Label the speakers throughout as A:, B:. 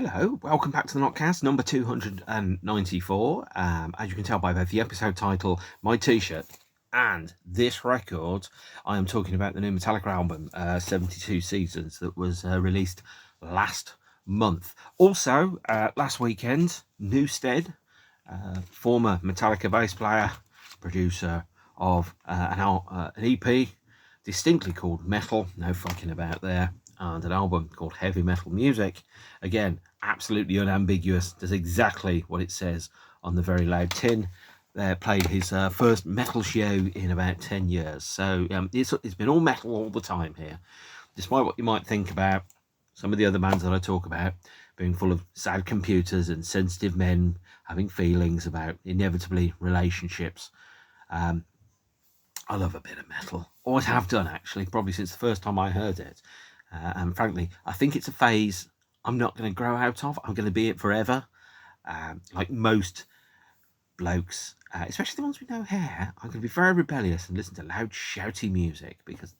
A: Hello, welcome back to the Notcast, number 294. As you can tell by both the episode title, my t-shirt, and this record, I am talking about the new Metallica album, 72 Seasons, that was released last month. Also, last weekend, Newstead, former Metallica bass player, producer of an EP, distinctly called Metal, no fucking about there, and an album called Heavy Metal Music. Again, absolutely unambiguous, does exactly what it says on the very loud tin. Played his first metal show in about 10 years. So it's been all metal all the time here, despite what you might think about some of the other bands that I talk about being full of sad computers and sensitive men having feelings about inevitably relationships. I love a bit of metal. Always have done, actually, probably since the first time I heard it. And frankly, I think it's a phase I'm not going to grow out of. I'm going to be it forever. Like most blokes, especially the ones with no hair, I'm going to be very rebellious and listen to loud, shouty music because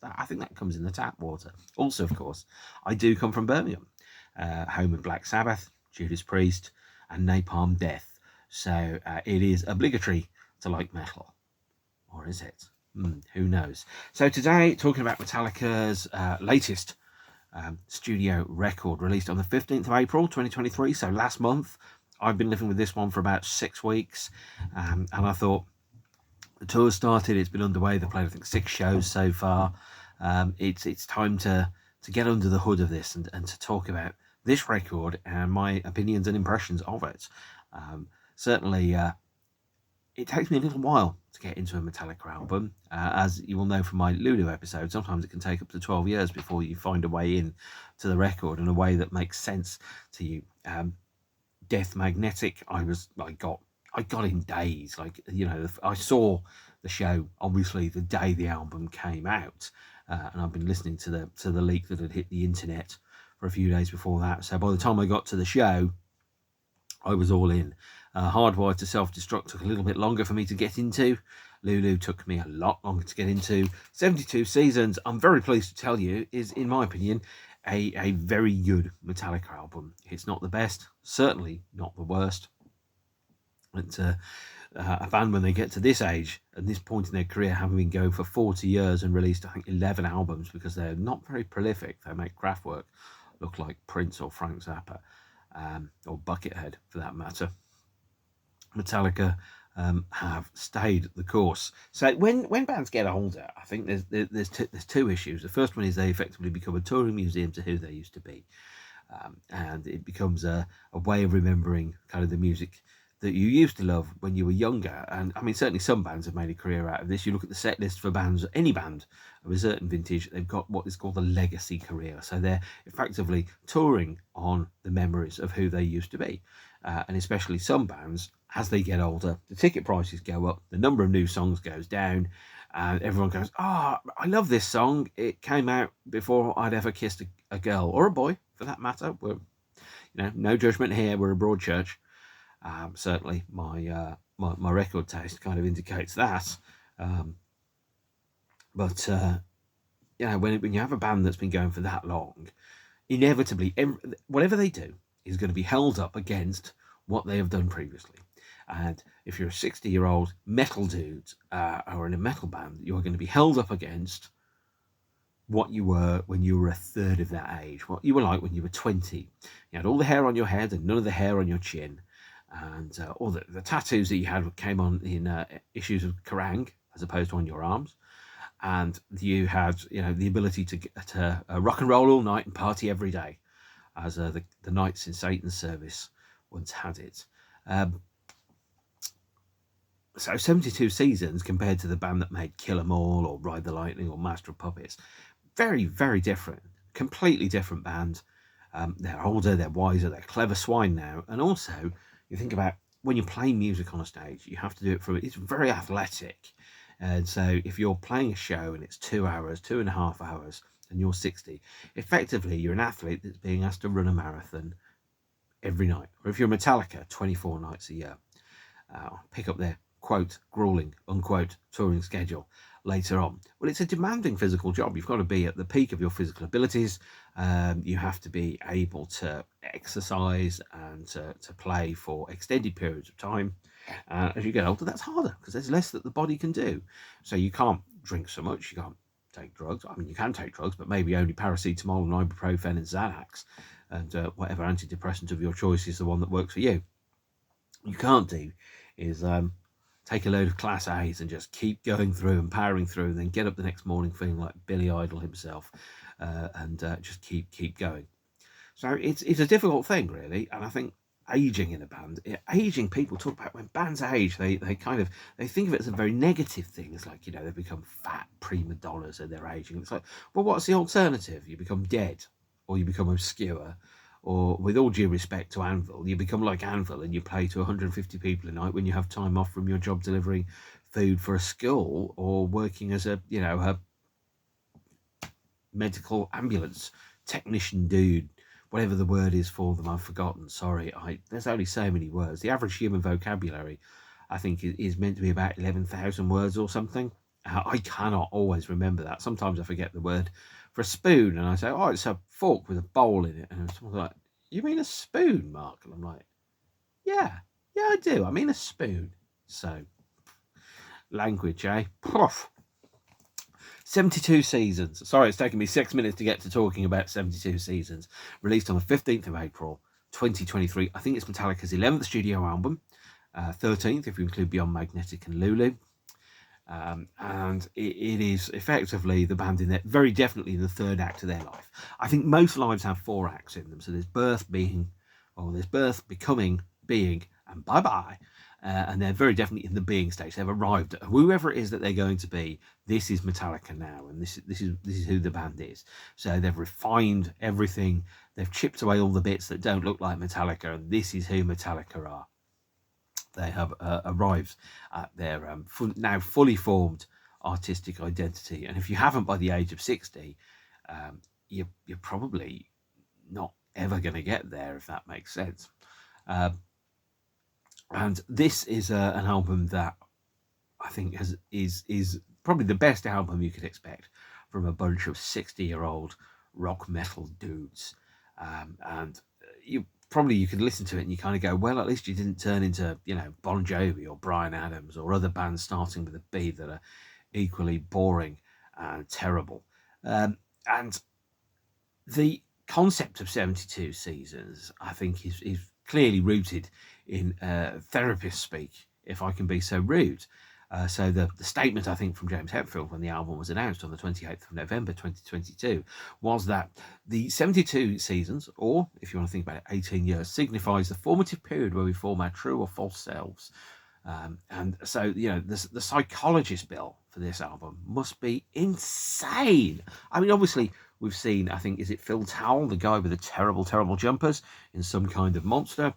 A: I think that comes in the tap water. Also, of course, I do come from Birmingham, home of Black Sabbath, Judas Priest, and Napalm Death. So it is obligatory to like metal. Or is it? Who knows? So today, talking about Metallica's latest studio record, released on the 15th of April 2023, so last month. I've been living with this one for about 6 weeks, and I thought the tour started, it's been underway, they've played I think 6 shows so far. It's time to get under the hood of this and to talk about this record and my opinions and impressions of it. Certainly it takes me a little while to get into a Metallica album. As you will know from my Lulu episode, sometimes it can take up to 12 years before you find a way in to the record in a way that makes sense to you. Death Magnetic, I got in days. Like, you know, I saw the show obviously the day the album came out, and I've been listening to the leak that had hit the internet for a few days before that. So by the time I got to the show, I was all in. Hardwired to Self-Destruct took a little bit longer for me to get into. Lulu took me a lot longer to get into. 72 Seasons, I'm very pleased to tell you, is, in my opinion, a very good Metallica album. It's not the best, certainly not the worst. It's a band, when they get to this age and this point in their career, having been going for 40 years and released, I think, 11 albums, because they're not very prolific. They make Kraftwerk look like Prince or Frank Zappa, or Buckethead for that matter. Metallica have stayed the course. So when bands get older, I think there's two issues. The first one is they effectively become a touring museum to who they used to be, and it becomes a way of remembering kind of the music that you used to love when you were younger. And I mean, certainly some bands have made a career out of this. You look at the set list for bands, any band of a certain vintage, they've got what is called a legacy career. So they're effectively touring on the memories of who they used to be. And especially some bands, as they get older, the ticket prices go up, the number of new songs goes down, and everyone goes, I love this song. It came out before I'd ever kissed a girl, or a boy for that matter. We're, no judgment here. We're a broad church. Certainly my record taste kind of indicates that. But when you have a band that's been going for that long, inevitably, whatever they do is going to be held up against what they have done previously. And if you're a 60-year-old metal dude or in a metal band, you're going to be held up against what you were when you were a third of that age, what you were like when you were 20. You had all the hair on your head and none of the hair on your chin. And all the tattoos that you had came on in issues of Kerrang, as opposed to on your arms. And you had, the ability to rock and roll all night and party every day, as the Knights in Satan's Service once had it. So 72 Seasons, compared to the band that made Kill 'Em All or Ride the Lightning or Master of Puppets, very, very different. Completely different band. They're older, they're wiser, they're clever swine now. And also, you think about when you're playing music on a stage, you have to do it it's very athletic. And so if you're playing a show and it's 2 hours, 2.5 hours, and you're 60, effectively you're an athlete that's being asked to run a marathon every night. Or if you're Metallica, 24 nights a year. Pick up their quote, grueling, unquote, touring schedule later on. Well, it's a demanding physical job. You've got to be at the peak of your physical abilities. You have to be able to exercise and to play for extended periods of time. As you get older, that's harder because there's less that the body can do. So you can't drink so much, you can't take drugs. I mean, you can take drugs, but maybe only paracetamol and ibuprofen and Xanax, and whatever antidepressant of your choice is the one that works for you. You can't do is take a load of class A's and just keep going through and powering through, and then get up the next morning feeling like Billy Idol himself, and just keep going. So it's a difficult thing, really, and I think aging in a band, aging, people talk about when bands age, they kind of, they think of it as a very negative thing. It's like, they become fat prima donnas and they're aging. It's like, well, what's the alternative? You become dead, or you become obscure, or, with all due respect to Anvil, you become like Anvil and you play to 150 people a night when you have time off from your job delivering food for a school, or working as a medical ambulance technician dude, whatever the word is for them, I've forgotten. Sorry, there's only so many words. The average human vocabulary, I think, is meant to be about 11,000 words or something. I cannot always remember that. Sometimes I forget the word for a spoon, and I say, oh, it's a fork with a bowl in it. And someone's like, you mean a spoon, Mark? And I'm like, yeah, I do. I mean a spoon. So, language, eh? Poof. 72 Seasons. Sorry, it's taken me 6 minutes to get to talking about 72 Seasons. Released on the 15th of April, 2023. I think it's Metallica's 11th studio album. 13th, if you include Beyond Magnetic and Lulu. And it is effectively the band in there, very definitely in the third act of their life. I think most lives have 4 acts in them. So there's birth, becoming, being, and bye-bye. And they're very definitely in the being stage. They've arrived at whoever it is that they're going to be. This is Metallica now, and this is who the band is. So they've refined everything. They've chipped away all the bits that don't look like Metallica, and this is who Metallica are. They have arrived at their now fully formed artistic identity. And if you haven't by the age of 60, you're probably not ever going to get there, if that makes sense. And this is an album that I think is probably the best album you could expect from a bunch of 60-year-old rock metal dudes. And you could listen to it and you kind of go, well, at least you didn't turn into, Bon Jovi or Bryan Adams or other bands starting with a B that are equally boring and terrible. And the concept of 72 Seasons, I think, is clearly rooted in therapist speak, if I can be so rude. So the statement, I think, from James Hetfield when the album was announced on the 28th of November 2022 was that the 72 seasons, or if you want to think about it, 18 years, signifies the formative period where we form our true or false selves. And so, the psychologist bill for this album must be insane. I mean, obviously, we've seen, I think, is it Phil Towell, the guy with the terrible, terrible jumpers in Some Kind of Monster,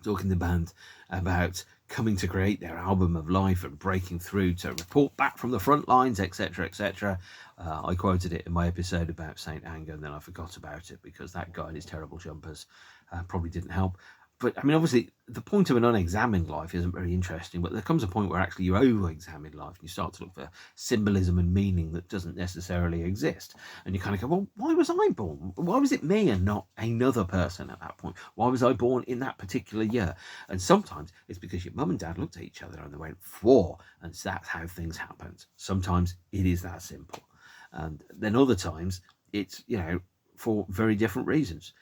A: talking to the band about coming to create their album of life and breaking through to report back from the front lines, etc., etc. I quoted it in my episode about Saint Anger, and then I forgot about it because that guy and his terrible jumpers probably didn't help. But, I mean, obviously, the point of an unexamined life isn't very interesting, but there comes a point where actually you over-examine life and you start to look for symbolism and meaning that doesn't necessarily exist. And you kind of go, well, why was I born? Why was it me and not another person at that point? Why was I born in that particular year? And sometimes it's because your mum and dad looked at each other and they went, "Whoa," and that's how things happened. Sometimes it is that simple. And then other times it's, for very different reasons.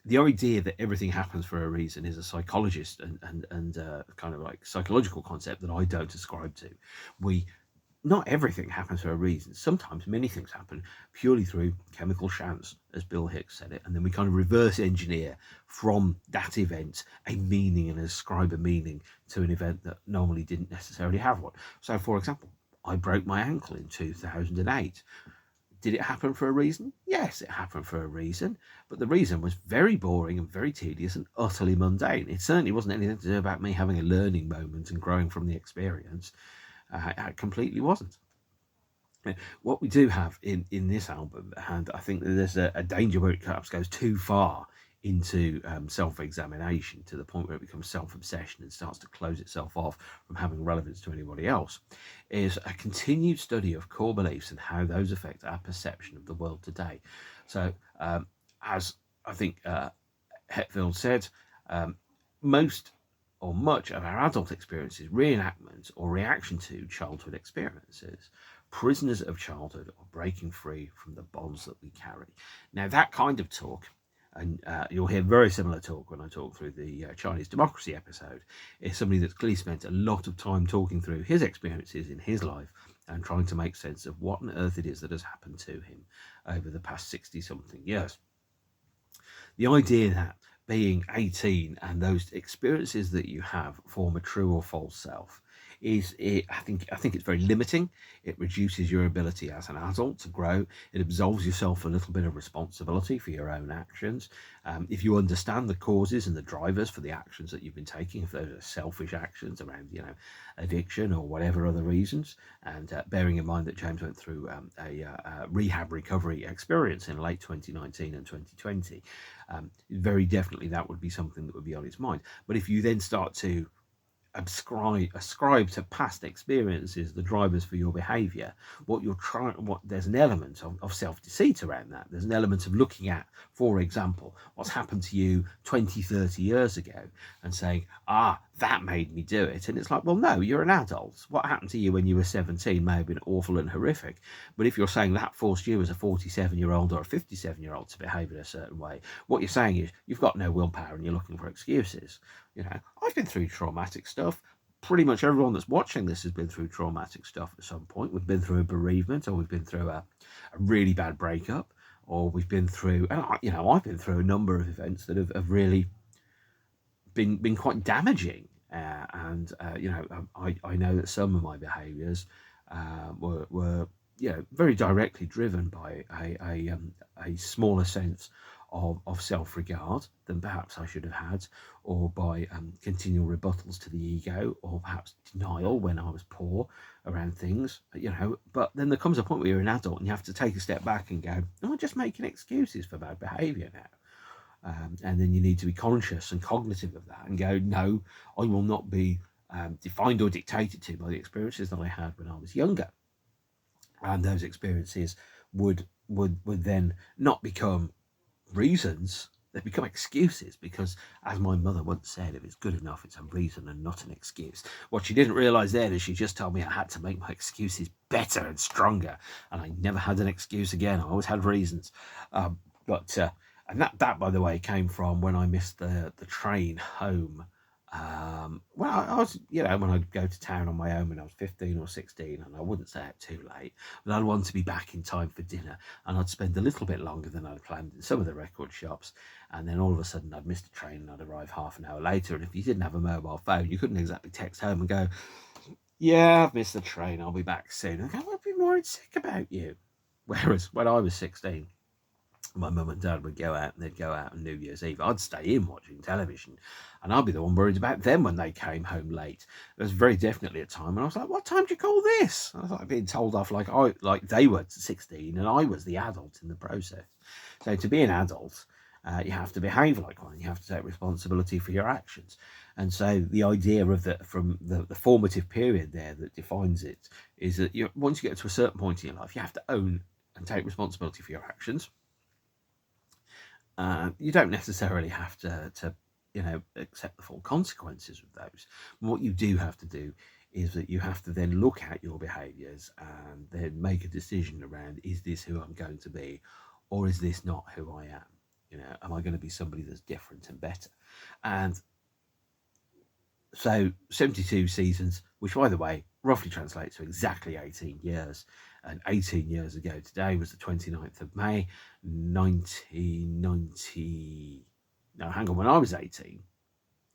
A: The idea that everything happens for a reason is a psychologist and kind of like psychological concept that I don't ascribe to. Not everything happens for a reason. Sometimes many things happen purely through chemical chance, as Bill Hicks said it, and then we kind of reverse engineer from that event a meaning and ascribe a meaning to an event that normally didn't necessarily have one. So, for example, I broke my ankle in 2008. Did it happen for a reason? Yes, it happened for a reason, but the reason was very boring and very tedious and utterly mundane. It certainly wasn't anything to do about me having a learning moment and growing from the experience. It completely wasn't. What we do have in this album, and I think that there's a danger where it perhaps goes too far into self-examination to the point where it becomes self-obsession and starts to close itself off from having relevance to anybody else, is a continued study of core beliefs and how those affect our perception of the world today. So as I think Hetfield said, most or much of our adult experience is reenactment or reaction to childhood experiences. Prisoners of childhood are breaking free from the bonds that we carry. Now, that kind of talk, and you'll hear very similar talk when I talk through the Chinese democracy episode, is somebody that's clearly spent a lot of time talking through his experiences in his life and trying to make sense of what on earth it is that has happened to him over the past 60-something years. The idea that being 18 and those experiences that you have form a true or false self I think it's very limiting. It reduces your ability as an adult to grow. It absolves yourself a little bit of responsibility for your own actions. If you understand the causes and the drivers for the actions that you've been taking, if those are selfish actions around, addiction or whatever other reasons, and bearing in mind that James went through a rehab recovery experience in late 2019 and 2020, very definitely that would be something that would be on his mind. But if you then start to ascribe to past experiences the drivers for your behavior, there's an element of self-deceit around that. There's an element of looking at, for example, what's happened to you 20, 30 years ago and saying, that made me do it. And it's like, well, no, you're an adult. What happened to you when you were 17 may have been awful and horrific. But if you're saying that forced you as a 47-year-old or a 57-year-old to behave in a certain way, what you're saying is you've got no willpower and you're looking for excuses. I've been through traumatic stuff. Pretty much everyone that's watching this has been through traumatic stuff at some point. We've been through a bereavement, or we've been through a really bad breakup, or we've been through, and I've been through a number of events that have really been quite damaging. I know that some of my behaviours were very directly driven by a smaller sense of self-regard than perhaps I should have had, or by continual rebuttals to the ego, or perhaps denial when I was poor around things, but then there comes a point where you're an adult and you have to take a step back and go, I'm just making excuses for bad behaviour now. And then you need to be conscious and cognitive of that and go, no, I will not be defined or dictated to by the experiences that I had when I was younger. And those experiences would then not become reasons, they become excuses, because, as my mother once said, if it's good enough, it's a reason and not an excuse. What she didn't realise then is she just told me I had to make my excuses better and stronger, and I never had an excuse again. I always had reasons. And that, by the way, came from when I missed the train home. Well, I was, when I'd go to town on my own when I was 15 or 16, and I wouldn't stay out too late, but I'd want to be back in time for dinner, and I'd spend a little bit longer than I'd planned in some of the record shops, and then all of a sudden I'd miss the train and I'd arrive half an hour later, and if you didn't have a mobile phone, you couldn't exactly text home and go, yeah, I've missed the train, I'll be back soon. And I'd be worried sick about you. Whereas when I was 16, my mum and dad would go out, and they'd go out on New Year's Eve. I'd stay in watching television, and I'd be the one worried about them when they came home late. There was very definitely a time when I was like, what time do you call this? I was like being told off like they were 16 and I was the adult in the process. So to be an adult, you have to behave like one. You have to take responsibility for your actions. And so the idea of from the formative period there that defines it is that once you get to a certain point in your life, you have to own and take responsibility for your actions. You don't necessarily have to accept the full consequences of those. And what you do have to do is that you have to then look at your behaviours and then make a decision around, is this who I'm going to be, or is this not who I am? Am I going to be somebody that's different and better? And so 72 seasons, which, by the way, roughly translates to exactly 18 years. And 18 years ago today was the 29th of May, 1990. No, hang on, when I was 18.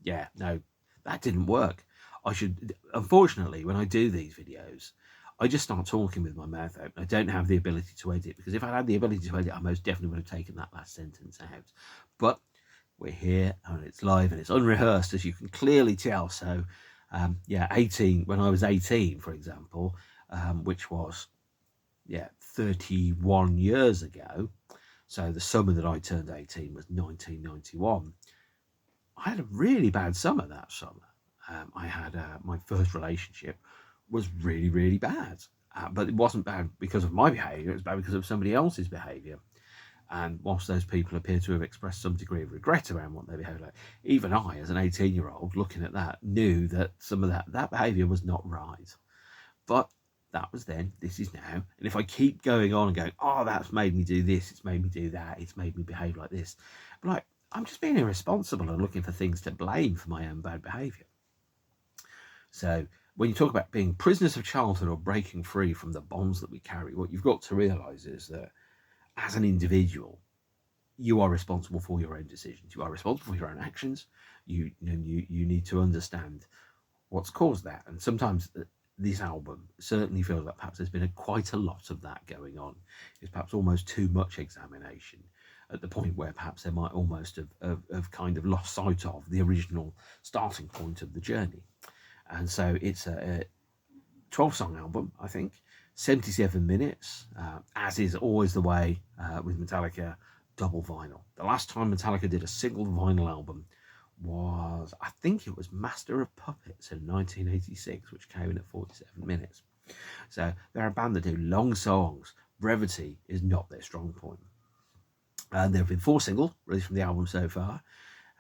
A: Yeah, no, that didn't work. Unfortunately, when I do these videos, I just start talking with my mouth open. I don't have the ability to edit, because if I had the ability to edit, I most definitely would have taken that last sentence out. But we're here and it's live and it's unrehearsed, as you can clearly tell. So, 18, when I was 18, for example, which was, 31 years ago. So the summer that I turned 18 was 1991. I had a really bad summer that summer. I had my first relationship was really, really bad. But it wasn't bad because of my behaviour. It was bad because of somebody else's behaviour. And whilst those people appear to have expressed some degree of regret around what they behaved like, even I, as an 18-year-old, looking at that, knew that some of that behaviour was not right. But that was then, this is now. And if I keep going on and going, oh, that's made me do this, it's made me do that, it's made me behave like this, but like, I'm just being irresponsible and looking for things to blame for my own bad behaviour. So when you talk about being prisoners of childhood or breaking free from the bonds that we carry, what you've got to realise is that as an individual, you are responsible for your own decisions. You are responsible for your own actions. You need to understand what's caused that. And sometimes this album certainly feels like perhaps there's been quite a lot of that going on. It's perhaps almost too much examination, at the point where perhaps they might almost have kind of lost sight of the original starting point of the journey. And so it's a 12-song album, I think, 77 minutes, as is always the way with Metallica, double vinyl. The last time Metallica did a single vinyl album was, I think it was Master of Puppets in 1986, which came in at 47 minutes. So they're a band that do long songs. Brevity is not their strong point. And there have been 4 singles released from the album so far.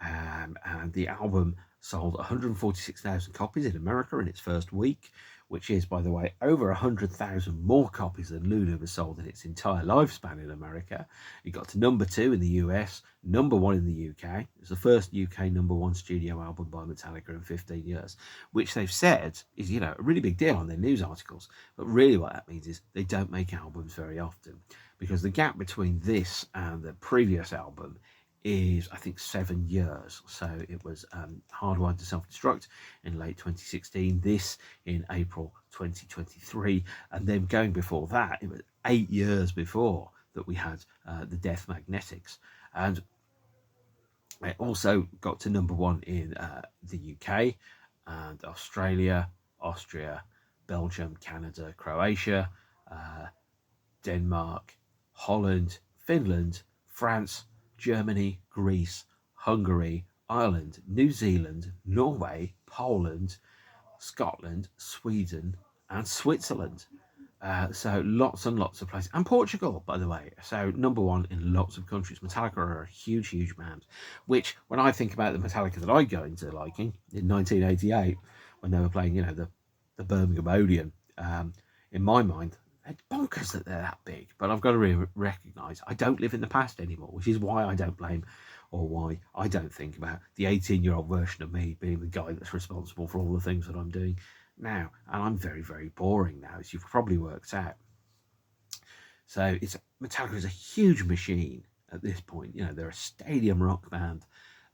A: And the album sold 146,000 copies in America in its first week, which is, by the way, over 100,000 more copies than Lulu has sold in its entire lifespan in America. It got to number 2 in the US, number 1 in the UK. It's the first UK number 1 studio album by Metallica in 15 years, which they've said is, a really big deal on their news articles. But really what that means is they don't make albums very often, because the gap between this and the previous album is, I think, 7 years. So it was Hardwired to Self-Destruct in late 2016, this in April 2023, and then going before that, it was 8 years before that we had the Death Magnetics. And it also got to number 1 in the UK and Australia, Austria, Belgium, Canada, Croatia, Denmark, Holland, Finland, France, Germany, Greece, Hungary, Ireland, New Zealand, Norway, Poland, Scotland, Sweden, and Switzerland. So lots and lots of places. And Portugal, by the way. So number 1 in lots of countries. Metallica are a huge, huge band. Which, when I think about the Metallica that I go into liking in 1988, when they were playing, the Birmingham Odeon, in my mind, it's bonkers that they're that big. But I've got to recognise I don't live in the past anymore, which is why I don't blame, or why I don't think about the 18-year-old version of me being the guy that's responsible for all the things that I'm doing now. And I'm very, very boring now, as you've probably worked out. So Metallica is a huge machine at this point. They're a stadium rock band.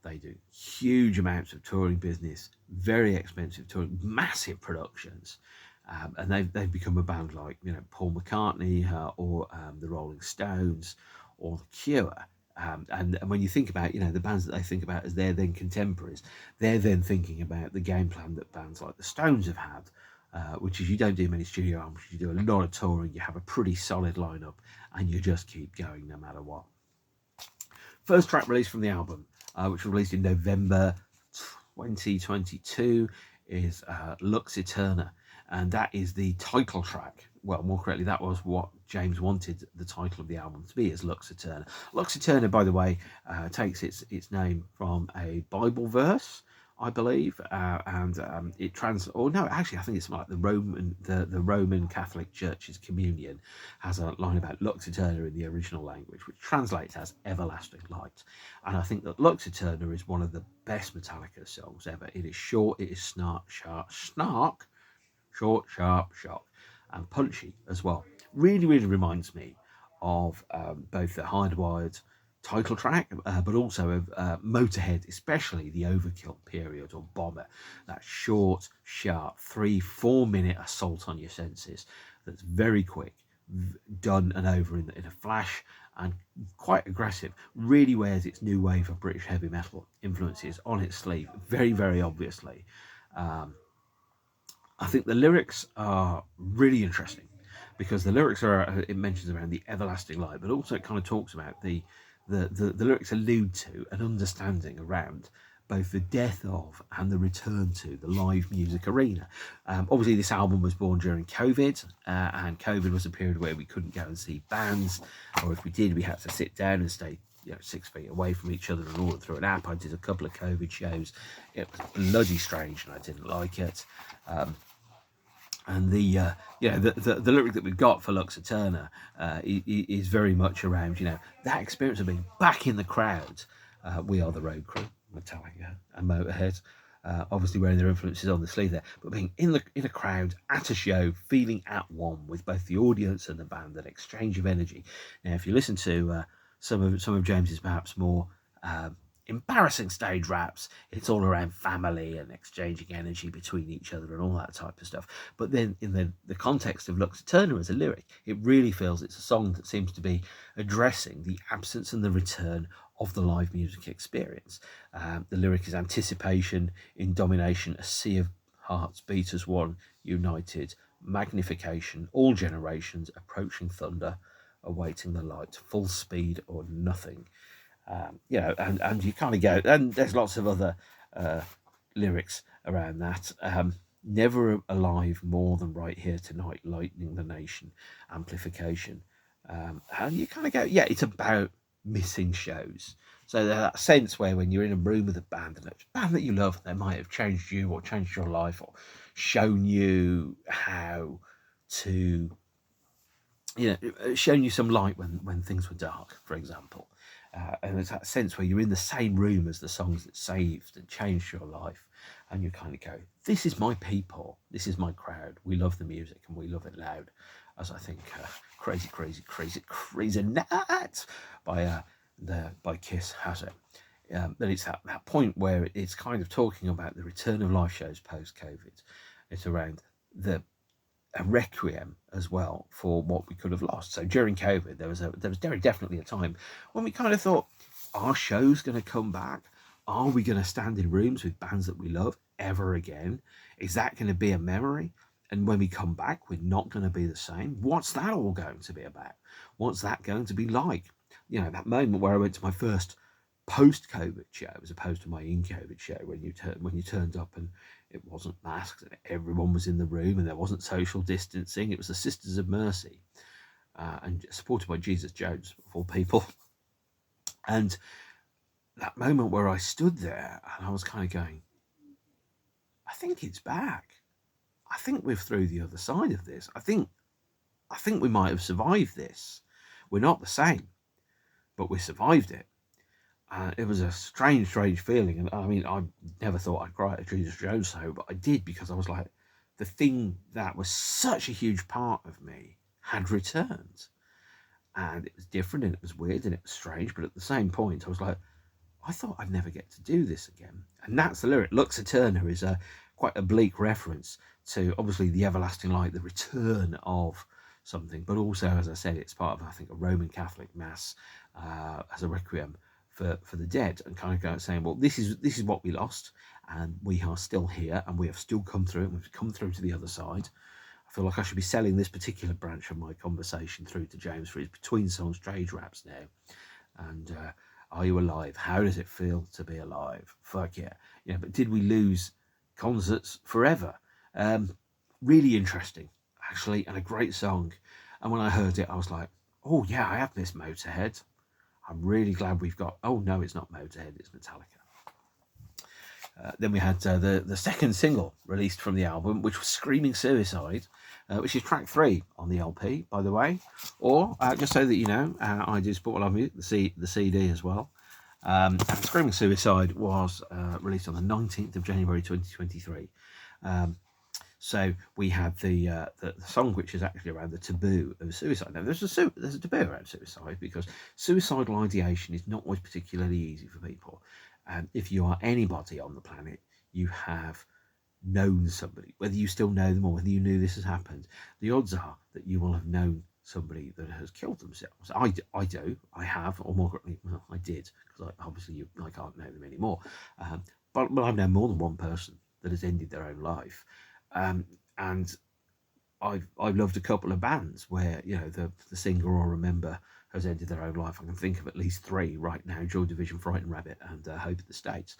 A: They do huge amounts of touring business, very expensive touring, massive productions. And they've become a band like Paul McCartney or the Rolling Stones or the Cure. And when you think about the bands that they think about as their then contemporaries, they're then thinking about the game plan that bands like the Stones have had, which is you don't do many studio albums, you do a lot of touring, you have a pretty solid lineup, and you just keep going no matter what. First track released from the album, which was released in November 2022, is Lux Eterna. And that is the title track. Well, more correctly, that was what James wanted the title of the album to be, is Lux Eterna. Lux Eterna, by the way, takes its name from a Bible verse, I believe, and it I think it's like the Roman Catholic Church's communion has a line about Lux Eterna in the original language, which translates as everlasting light. And I think that Lux Eterna is one of the best Metallica songs ever. It is short, it is short, sharp, and punchy as well. Really, really reminds me of both the Hardwired title track, but also of Motorhead, especially the Overkill period or Bomber. That short, sharp, 3-4 minute assault on your senses that's very quick, done and over in a flash, and quite aggressive. Really wears its new wave of British heavy metal influences on its sleeve, very, very obviously. I think the lyrics are really interesting, because the lyrics it mentions around the everlasting light, but also it kind of talks about the lyrics allude to an understanding around both the death of and the return to the live music arena. Obviously, this album was born during COVID, and COVID was a period where we couldn't go and see bands, or if we did, we had to sit down and stay 6 feet away from each other and order through an app. I did a couple of COVID shows. It was bloody strange, and I didn't like it. And the lyric that we've got for Lux Eterna is very much around that experience of being back in the crowd. We are the road crew, Metallica and Motorhead, obviously wearing their influences on the sleeve there, but being in a crowd at a show, feeling at one with both the audience and the band, an exchange of energy. Now, if you listen to some of James's perhaps more embarrassing stage raps, it's all around family and exchanging energy between each other and all that type of stuff. But then in the context of Lux Eterna as a lyric, it really feels it's a song that seems to be addressing the absence and the return of the live music experience. The lyric is anticipation in domination, a sea of hearts beat as one, united, magnification, all generations, approaching thunder, awaiting the light, full speed or nothing. And you kind of go, and there's lots of other lyrics around that. Never alive more than right here tonight, lightening the nation, amplification. And you kind of go, yeah, it's about missing shows. So there's that sense where when you're in a room with a band, and it's a band that you love, they might have changed you or changed your life or shown you how to, shown you some light when things were dark, for example. And there's that sense where you're in the same room as the songs that saved and changed your life, and you kind of go, this is my people, this is my crowd, we love the music and we love it loud, as I think Crazy Nat by Kiss has it. But it's that point where it's kind of talking about the return of live shows post-COVID. It's around a requiem as well for what we could have lost. So during COVID, there was very definitely a time when we kind of thought, are shows going to come back? Are we going to stand in rooms with bands that we love ever again? Is that going to be a memory? And when we come back, we're not going to be the same. What's that all going to be about? What's that going to be like? That moment where I went to my first post-COVID show as opposed to my in-COVID show, when you turned up and it wasn't masked and everyone was in the room and there wasn't social distancing. It was the Sisters of Mercy and supported by Jesus Jones, of all people. And that moment where I stood there and I was kind of going, I think it's back. I think we're through the other side of this. I think we might have survived this. We're not the same, but we survived it. It was a strange feeling. And I mean, I never thought I'd cry at a Jesus Jones show, but I did, because I was like, the thing that was such a huge part of me had returned. And it was different and it was weird and it was strange. But at the same point, I was like, I thought I'd never get to do this again. And that's the lyric. Lux Eterna is quite a bleak reference to, obviously, the everlasting light, the return of something. But also, as I said, it's part of, I think, a Roman Catholic mass as a requiem for the dead, and kind of saying, well, this is what we lost, and we are still here, and we have still come through, and we've come through to the other side. I feel like I should be selling this particular branch of my conversation through to James for his between song stage raps now. And are you alive? How does it feel to be alive? Fuck yeah. But did we lose concerts forever? Really interesting, actually, and a great song. And when I heard it, I was like, oh yeah, I have missed Motorhead. I'm really glad we've got... Oh, no, it's not Motorhead, it's Metallica. Then we had the second single released from the album, which was Screaming Suicide, which is track 3 on the LP, by the way. Or, just so that you know, I do support Love Music, the CD as well. And Screaming Suicide was released on the 19th of January 2023. So we had the song, which is actually around the taboo of suicide. Now, there's a taboo around suicide, because suicidal ideation is not always particularly easy for people. And if you are anybody on the planet, you have known somebody, whether you still know them or whether you knew this has happened, the odds are that you will have known somebody that has killed themselves. I do, I have, or more correctly, well, I did, because obviously I can't know them anymore. But I've known more than one person that has ended their own life. And I've loved a couple of bands where the singer or a member has ended their own life. I can think of at least 3 right now: Joy Division, Frightened Rabbit, and Hope of the States.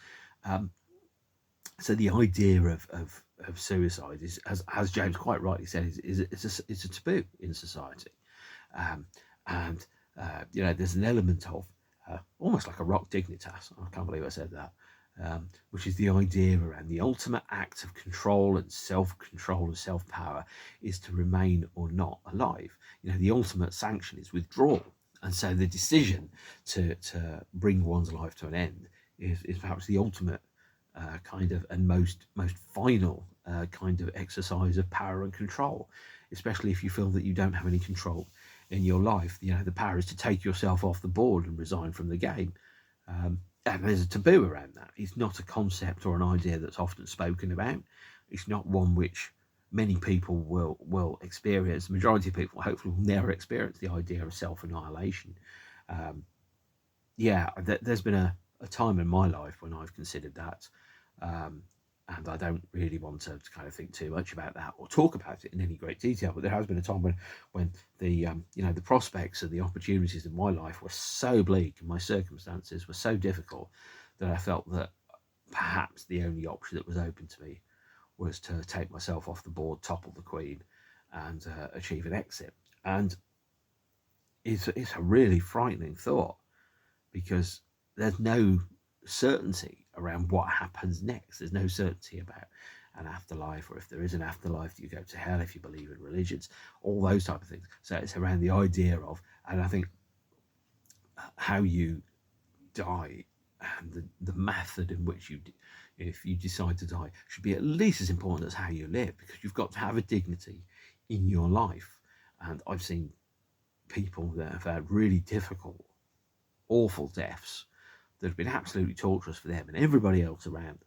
A: So the idea of suicide is, as James quite rightly said, it's a taboo in society. Um, and there's an element of almost like a rock dignitas. I can't believe I said that. Which is the idea around the ultimate act of control and self-control and self-power is to remain or not alive. The ultimate sanction is withdrawal, and so the decision to bring one's life to an end is perhaps the ultimate kind of and most final kind of exercise of power and control, especially if you feel that you don't have any control in your life. The power is to take yourself off the board and resign from the game. And there's a taboo around that. It's not a concept or an idea that's often spoken about. It's not one which many people will experience. The majority of people hopefully will never experience the idea of self-annihilation. There's been a time in my life when I've considered that. And I don't really want to kind of think too much about that or talk about it in any great detail. But there has been a time when the the prospects and the opportunities in my life were so bleak and my circumstances were so difficult that I felt that perhaps the only option that was open to me was to take myself off the board, topple the Queen, and achieve an exit. And it's a really frightening thought, because there's no certainty around what happens next. There's no certainty about an afterlife, or if there is an afterlife, do you go to hell, if you believe in religions, all those type of things. So it's around the idea of, and I think how you die and the method in which if you decide to die, should be at least as important as how you live, because you've got to have a dignity in your life. And I've seen people that have had really difficult, awful deaths that have been absolutely torturous for them and everybody else around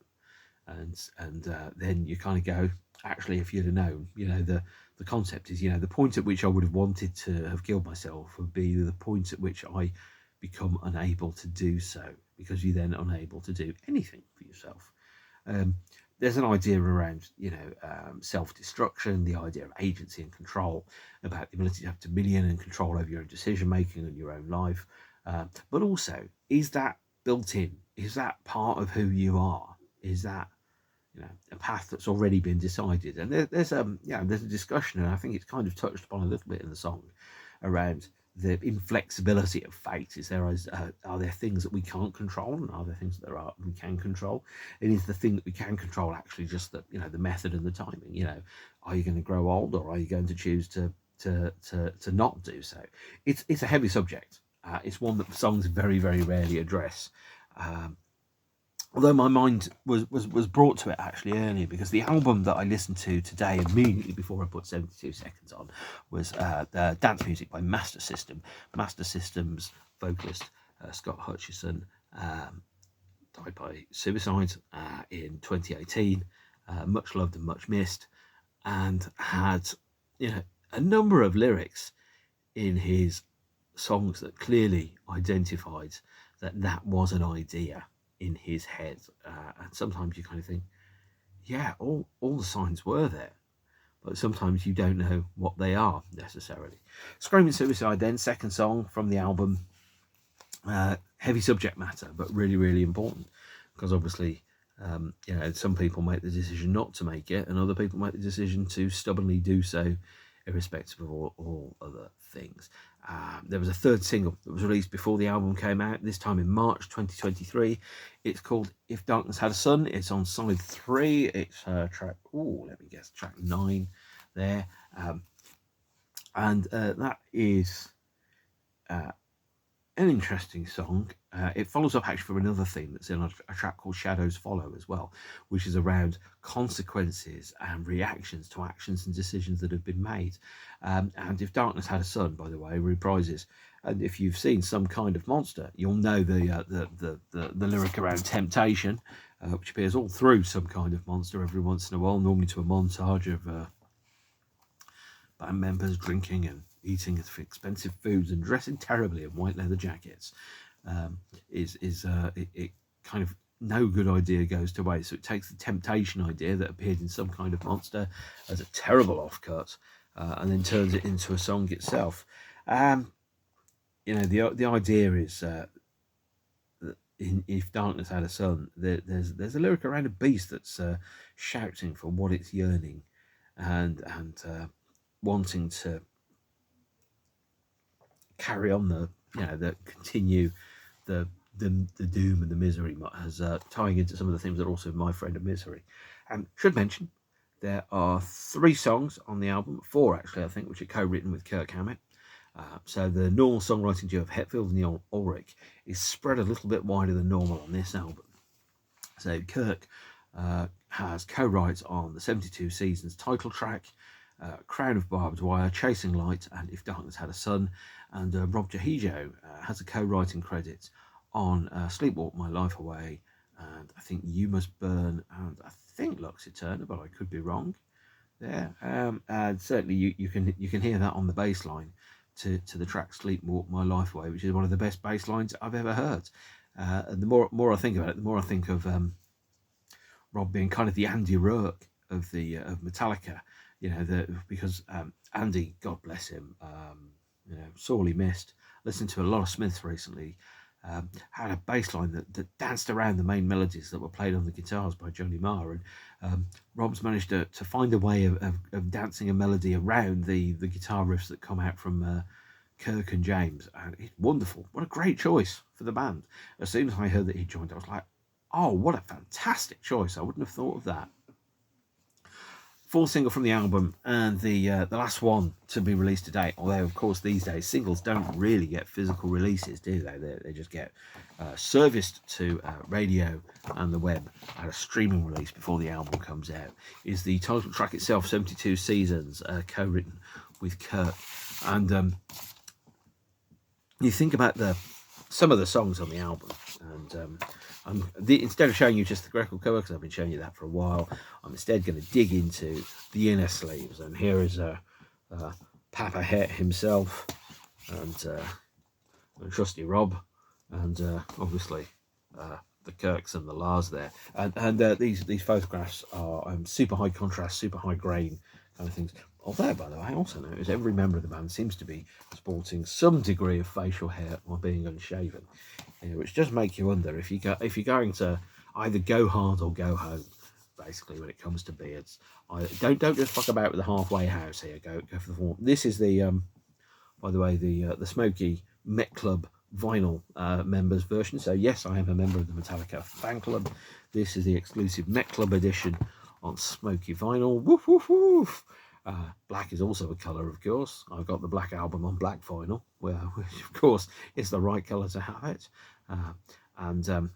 A: them. And then you kind of go, actually, if you'd have known, the concept is, the point at which I would have wanted to have killed myself would be the point at which I become unable to do so, because you're then unable to do anything for yourself. There's an idea around, self-destruction, the idea of agency and control, about the ability to have dominion and control over your own decision-making and your own life. But also, is that built in? Is that part of who you are? Is that a path that's already been decided? And there's a discussion, and I think it's kind of touched upon a little bit in the song, around the inflexibility of fate. Are there things that we can't control, and are there things that we can control? And is the thing that we can control actually just the method and the timing? Are you going to grow old, or are you going to choose to not do so? It's a heavy subject. It's one that the songs very, very rarely address. Although my mind was brought to it actually earlier, because the album that I listened to today immediately before I put 72 Seconds on was the Dance Music by Master System. Master System's vocalist Scott Hutchison died by suicide in 2018. Much loved and much missed, and had a number of lyrics in his songs that clearly identified that was an idea in his head. And sometimes you kind of think, yeah, all the signs were there, but sometimes you don't know what they are necessarily. Screaming Suicide then, second song from the album. Heavy subject matter, but really, really important, because obviously some people make the decision not to make it, and other people make the decision to stubbornly do so, irrespective of all other things. There was a third single that was released before the album came out, this time in March 2023. It's called If Darkness Had a Sun. It's on side 3. It's track 9 there. And that is an interesting song. It follows up actually from another theme that's in a track called Shadows Follow as well, which is around consequences and reactions to actions and decisions that have been made. And If Darkness Had a Sun, by the way, reprises. And if you've seen Some Kind of Monster, you'll know the lyric around temptation, which appears all through Some Kind of Monster every once in a while, normally to a montage of band members drinking and eating expensive foods and dressing terribly in white leather jackets. It kind of, no good idea goes to waste. So it takes the temptation idea that appeared in Some Kind of Monster as a terrible offcut, and then turns it into a song itself. The idea is that in If Darkness Had a Son, there's a lyric around a beast that's shouting for what it's yearning and wanting to carry on the continue the the doom and the misery, as tying into some of the themes that are also My Friend of Misery. And should mention there are 3 songs on the album, 4 actually I think, which are co-written with Kirk Hammett. So the normal songwriting duo of Hetfield and Neil Ulrich is spread a little bit wider than normal on this album. So Kirk has co-writes on the 72 Seasons title track, Crown of Barbed Wire, Chasing Light, and If Darkness Had a Son. And Rob Jahijo has a co-writing credit on Sleepwalk My Life Away, and I think You Must Burn, and I think Lux Eterna, but I could be wrong there. And certainly you can hear that on the bass line to the track Sleepwalk My Life Away, which is one of the best bass lines I've ever heard. And the more I think about it, the more I think of Rob being kind of the Andy Rourke of Metallica, because Andy, God bless him, sorely missed. Listened to a lot of Smiths recently. Had a bass line that danced around the main melodies that were played on the guitars by Johnny Marr, and Rob's managed to find a way of dancing a melody around the guitar riffs that come out from Kirk and James, and it's wonderful. What a great choice for the band. As soon as I heard that he joined, I was like, oh, what a fantastic choice. I wouldn't have thought of that. 4th single from the album, and the last one to be released today. Although, of course, these days singles don't really get physical releases, do they? They just get serviced to radio and the web at a streaming release before the album comes out. Is the title track itself, 72 Seasons, co-written with Kirk. And you think about some of the songs on the album, and instead of showing you just the record cover, because I've been showing you that for a while, I'm instead going to dig into the inner sleeves. And here is Papa Het himself, and Trusty Rob, and obviously the Kirks and the Lars there. And these photographs are super high contrast, super high grain kind of things. Although, by the way, I also notice every member of the band seems to be sporting some degree of facial hair while being unshaven, which does make you wonder if you're going to either go hard or go home. Basically, when it comes to beards, don't just fuck about with the halfway house here. Go for the form. This is by the way, the Smokey Met Club vinyl members version. So yes, I am a member of the Metallica fan club. This is the exclusive Met Club edition on Smokey vinyl. Woof woof woof. Black is also a colour, of course. I've got the Black Album on black vinyl, which of course is the right colour to have it. And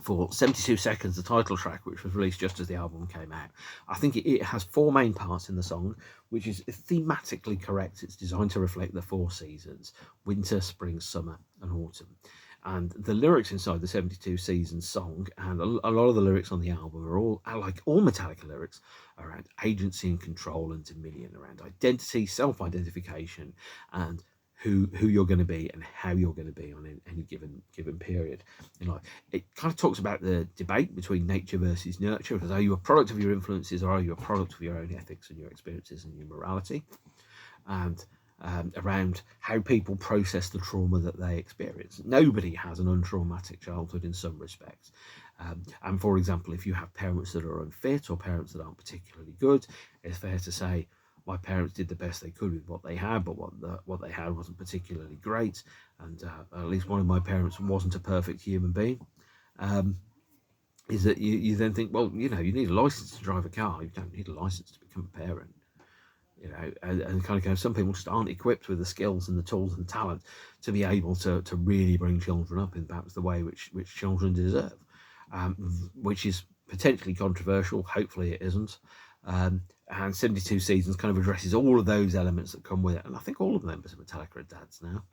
A: for 72 Seconds, the title track, which was released just as the album came out, I think it has 4 main parts in the song, which is thematically correct. It's designed to reflect the 4 seasons: winter, spring, summer, and autumn. And the lyrics inside the 72 Seasons song, and a lot of the lyrics on the album are like all Metallica lyrics, around agency and control and dominion, around identity, self-identification, and who you're going to be and how you're going to be on any given period in life. It kind of talks about the debate between nature versus nurture, because are you a product of your influences, or are you a product of your own ethics and your experiences and your morality? And around how people process the trauma that they experience. Nobody has an untraumatic childhood in some respects. And for example, if you have parents that are unfit or parents that aren't particularly good, it's fair to say my parents did the best they could with what they had, but what they had wasn't particularly great. And at least one of my parents wasn't a perfect human being. Is that you then think, well, you need a license to drive a car. You don't need a license to become a parent. And kind of go, some people just aren't equipped with the skills and the tools and talent to be able to really bring children up in perhaps the way which children deserve, which is potentially controversial. Hopefully it isn't. And 72 Seasons kind of addresses all of those elements that come with it. And I think all of the members of Metallica are dads now.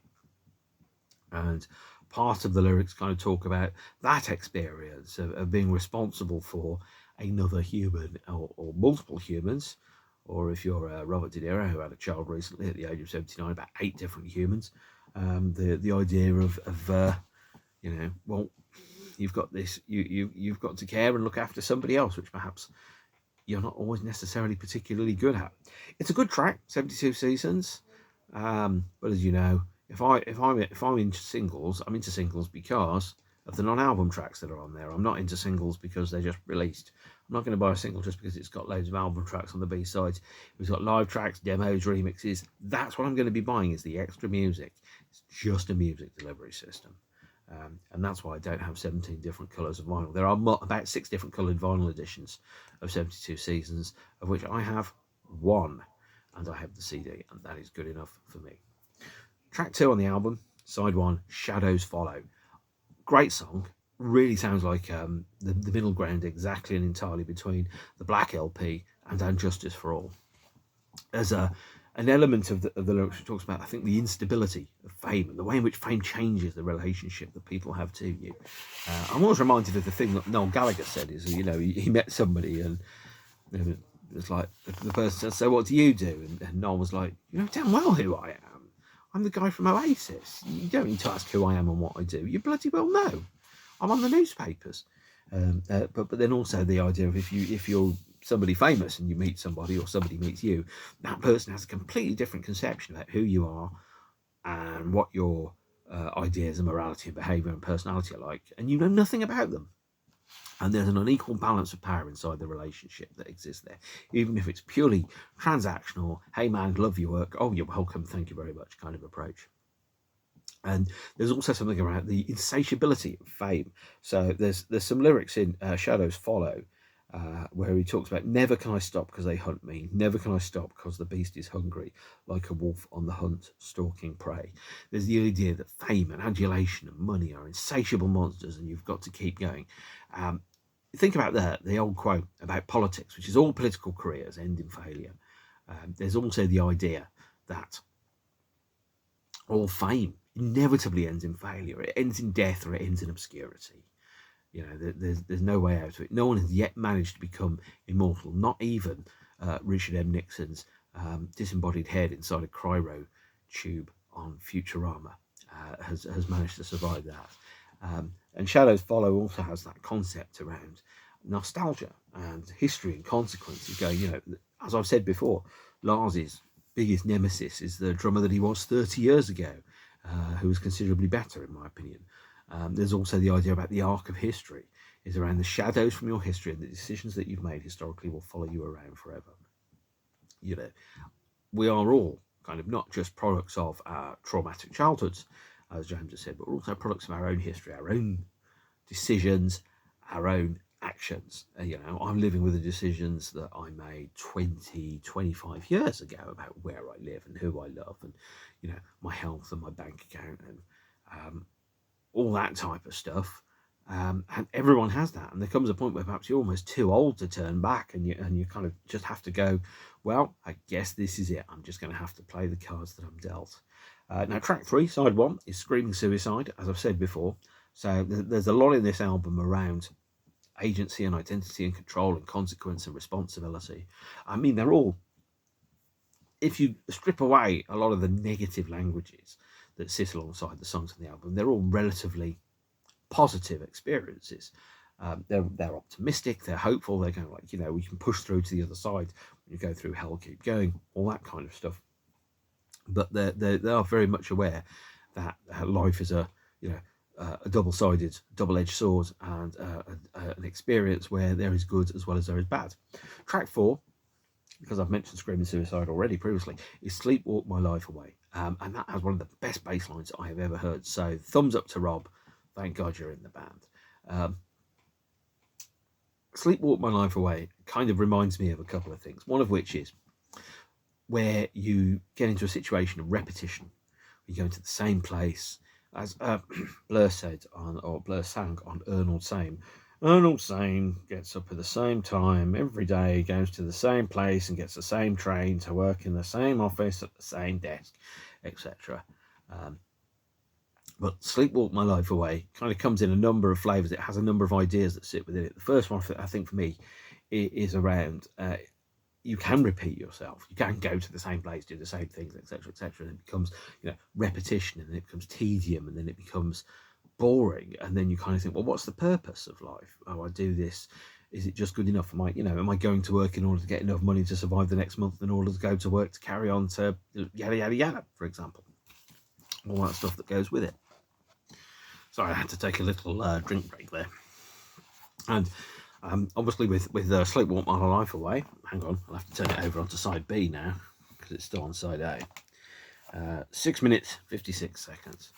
A: And part of the lyrics kind of talk about that experience of being responsible for another human or multiple humans. Or if you're Robert De Niro, who had a child recently at the age of 79, about 8 different humans, the idea of well, you've got this, you've got to care and look after somebody else, which perhaps you're not always necessarily particularly good at. It's a good track, 72 Seasons, but as you know, if I'm into singles, I'm into singles because of the non-album tracks that are on there. I'm not into singles because they're just released. I'm not going to buy a single just because it's got loads of album tracks on the B-sides. We've got live tracks, demos, remixes. That's what I'm going to be buying, is the extra music. It's just a music delivery system. And that's why I don't have 17 different colours of vinyl. There are about 6 different coloured vinyl editions of 72 Seasons, of which I have one, and I have the CD, and that is good enough for me. Track 2 on the album, side 1, Shadows Follow. Great song. Really sounds like the middle ground exactly and entirely between the Black LP and Justice for All. There's an element of the lyrics which talks about, I think, the instability of fame and the way in which fame changes the relationship that people have to you. I'm always reminded of the thing that Noel Gallagher said, is, he met somebody and it's like the person said, so what do you do? And Noel was like, you know damn well who I am. I'm the guy from Oasis. You don't need to ask who I am and what I do. You bloody well know. I'm on the newspapers. But then also the idea of if you're somebody famous and you meet somebody, or somebody meets you, that person has a completely different conception about who you are and what your ideas and morality and behaviour and personality are like, and you know nothing about them. And there's an unequal balance of power inside the relationship that exists there, even if it's purely transactional. Hey man, love your work. Oh, you're welcome. Thank you very much. Kind of approach. And there's also something around the insatiability of fame. So there's some lyrics in Shadows Follow where he talks about, never can I stop because they hunt me. Never can I stop because the beast is hungry, like a wolf on the hunt, stalking prey. There's the idea that fame and adulation and money are insatiable monsters and you've got to keep going. Think about the old quote about politics, which is all political careers end in failure. There's also the idea that all fame inevitably ends in failure. It ends in death, or it ends in obscurity. There's no way out of it. No one has yet managed to become immortal. Not even Richard M. Nixon's disembodied head inside a cryo tube on Futurama has managed to survive that. And Shadows Follow also has that concept around nostalgia and history and consequences. Going, as I've said before, Lars's biggest nemesis is the drummer that he was 30 years ago, who was considerably better, in my opinion. There's also the idea about the arc of history, is around the shadows from your history, and the decisions that you've made historically will follow you around forever. We are all kind of not just products of our traumatic childhoods, as James has said, but we're also products of our own history, our own decisions, our own actions. I'm living with the decisions that I made 20, 25 years ago about where I live and who I love, and my health and my bank account and all that type of stuff. And everyone has that, and there comes a point where perhaps you're almost too old to turn back, and you kind of just have to go, well, I guess this is it. I'm just going to have to play the cards that I'm dealt. Now, track 3, side 1, is Screaming Suicide, as I've said before. So there's a lot in this album around agency and identity and control and consequence and responsibility. I mean, they're all, if you strip away a lot of the negative languages that sit alongside the songs on the album, they're all relatively positive experiences. They're optimistic, they're hopeful, they're going like, we can push through to the other side. When you go through hell, keep going, all that kind of stuff. But they are very much aware that life is a double-sided, double-edged sword, and an experience where there is good as well as there is bad. Track 4, because I've mentioned Screaming Suicide already previously, is Sleepwalk My Life Away. And that has one of the best bass lines I have ever heard. So thumbs up to Rob. Thank God you're in the band. Sleepwalk My Life Away kind of reminds me of a couple of things. One of which is where you get into a situation of repetition. You go into the same place, as Blur sang on Earn or Same. Earn or Same gets up at the same time every day, goes to the same place and gets the same train to work in the same office at the same desk, etc. But Sleepwalk My Life Away kind of comes in a number of flavours. It has a number of ideas that sit within it. The first one, I think, for me, is around you can repeat yourself. You can go to the same place, do the same things, etc., etc. And it becomes, repetition, and then it becomes tedium, and then it becomes boring. And then you kind of think, well, what's the purpose of life? Oh, I do this. Is it just good enough? Am I going to work in order to get enough money to survive the next month in order to go to work to carry on to yada, yada, yada, for example? All that stuff that goes with it. Sorry, I had to take a little drink break there. And obviously with Sleepwalk My Life Away, hang on, I'll have to turn it over onto side B now, because it's still on side A. 6 minutes, 56 seconds.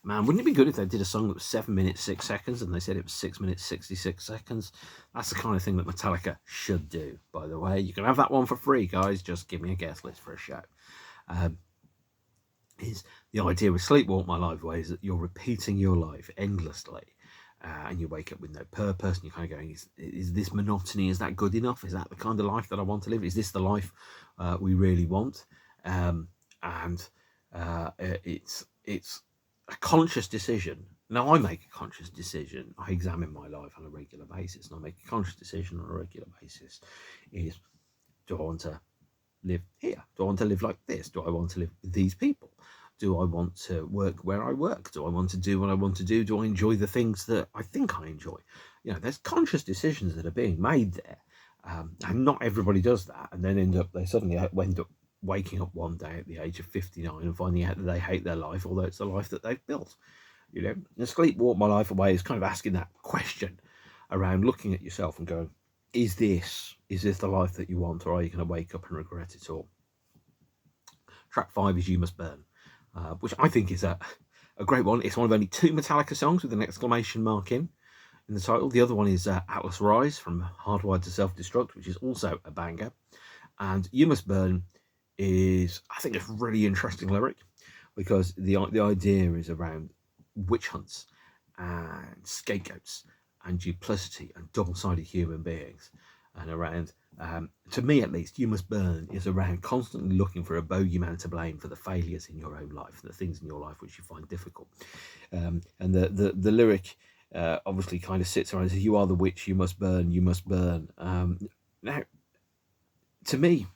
A: Man, wouldn't it be good if they did a song that was 7 minutes, 6 seconds, and they said it was 6 minutes, 66 seconds? That's the kind of thing that Metallica should do, by the way. You can have that one for free, guys. Just give me a guest list for a show. Is the idea with Sleepwalk My Life Away is that you're repeating your life endlessly, and you wake up with no purpose, and you're kind of going, is this monotony? Is that good enough? Is that the kind of life that I want to live? Is this the life we really want? It's a conscious decision. Now, I make a conscious decision. I examine my life on a regular basis, and I make a conscious decision on a regular basis. Is, do I want to live here? Do I want to live like this? Do I want to live with these people? Do I want to work where I work? Do I want to do what I want to do? Do I enjoy the things that I think I enjoy? You know, there's conscious decisions that are being made there, and not everybody does that, and then they suddenly end up waking up one day at the age of 59 and finding out that they hate their life, although it's the life that they've built. You know, and Sleepwalk My Life Away is kind of asking that question around looking at yourself and going, is this the life that you want, or are you going to wake up and regret it all? Track 5 is You Must Burn, which I think is a great one. It's one of only 2 Metallica songs with an exclamation mark in the title. The other one is Atlas Rise from Hardwired to Self-Destruct, which is also a banger. And You Must Burn is, I think, a really interesting lyric, because the idea is around witch hunts and scapegoats and duplicity and double-sided human beings, and around, to me at least, You Must Burn is around constantly looking for a bogeyman to blame for the failures in your own life, the things in your life which you find difficult. And the lyric obviously kind of sits around, you are the witch, you must burn, you must burn. Now, to me,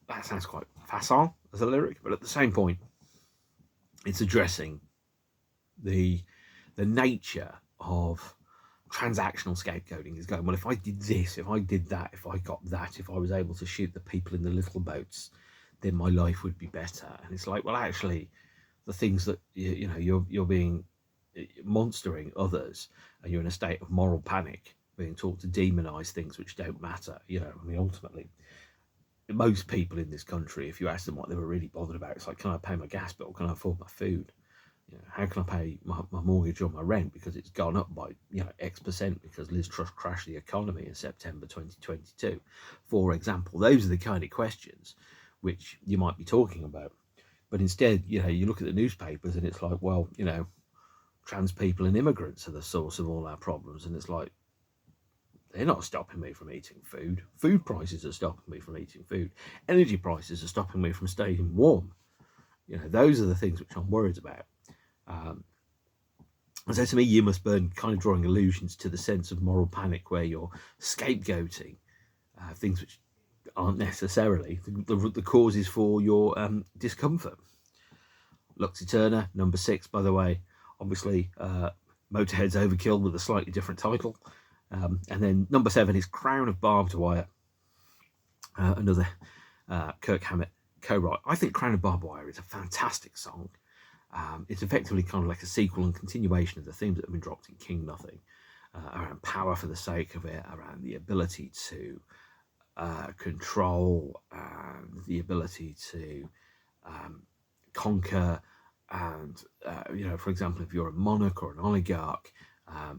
A: that sounds quite facile as a lyric, but at the same point, it's addressing the nature of transactional scapegoating. Is going, well, if I did this, if I did that, if I got that, if I was able to shoot the people in the little boats, then my life would be better. And it's like, well, actually, the things that you're being monstering others, and you're in a state of moral panic, being taught to demonize things which don't matter. You know, I mean, ultimately, most people in this country, if you ask them what they were really bothered about, it's like, can I pay my gas bill? Can I afford my food? You know, how can I pay my mortgage or my rent, because it's gone up by X% because Liz Truss crashed the economy in September 2022, for example. Those are the kind of questions which you might be talking about. But instead, you look at the newspapers and it's like, well, trans people and immigrants are the source of all our problems, and it's like, they're not stopping me from eating food. Food prices are stopping me from eating food. Energy prices are stopping me from staying warm. Those are the things which I'm worried about. And so to me, You Must Burn kind of drawing allusions to the sense of moral panic, where you're scapegoating things which aren't necessarily the causes for your discomfort. Luxy Turner, number 6, by the way. Obviously, Motorhead's Overkill with a slightly different title. And then number 7 is Crown of Barbed Wire, another Kirk Hammett co-write. I think Crown of Barbed Wire is a fantastic song. It's effectively kind of like a sequel and continuation of the themes that have been dropped in King Nothing, around power for the sake of it, around the ability to control, and the ability to conquer, and for example, if you're a monarch or an oligarch,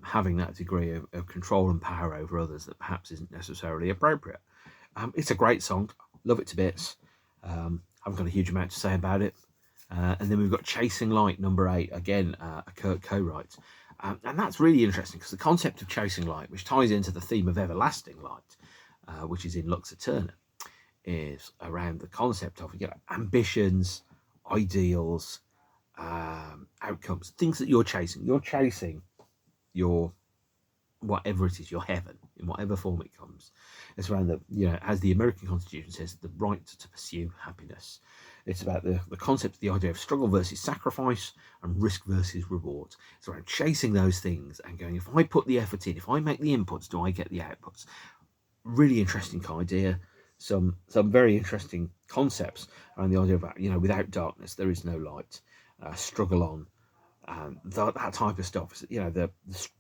A: having that degree of control and power over others that perhaps isn't necessarily appropriate. It's a great song, love it to bits. Haven't got a huge amount to say about it. And then we've got Chasing Light, number 8, again, a Kurt co-write. And that's really interesting, because the concept of chasing light, which ties into the theme of everlasting light, which is in Lux Eterna, is around the concept of ambitions, ideals, outcomes, things that you're chasing. You're chasing your, whatever it is, your heaven, in whatever form it comes. It's around as the American Constitution says, the right to pursue happiness. It's about the concept, the idea of struggle versus sacrifice and risk versus reward. It's around chasing those things and going, if I put the effort in, if I make the inputs, do I get the outputs? Really interesting idea. Some very interesting concepts around the idea of, without darkness, there is no light. Struggle on. that type of stuff. You know, the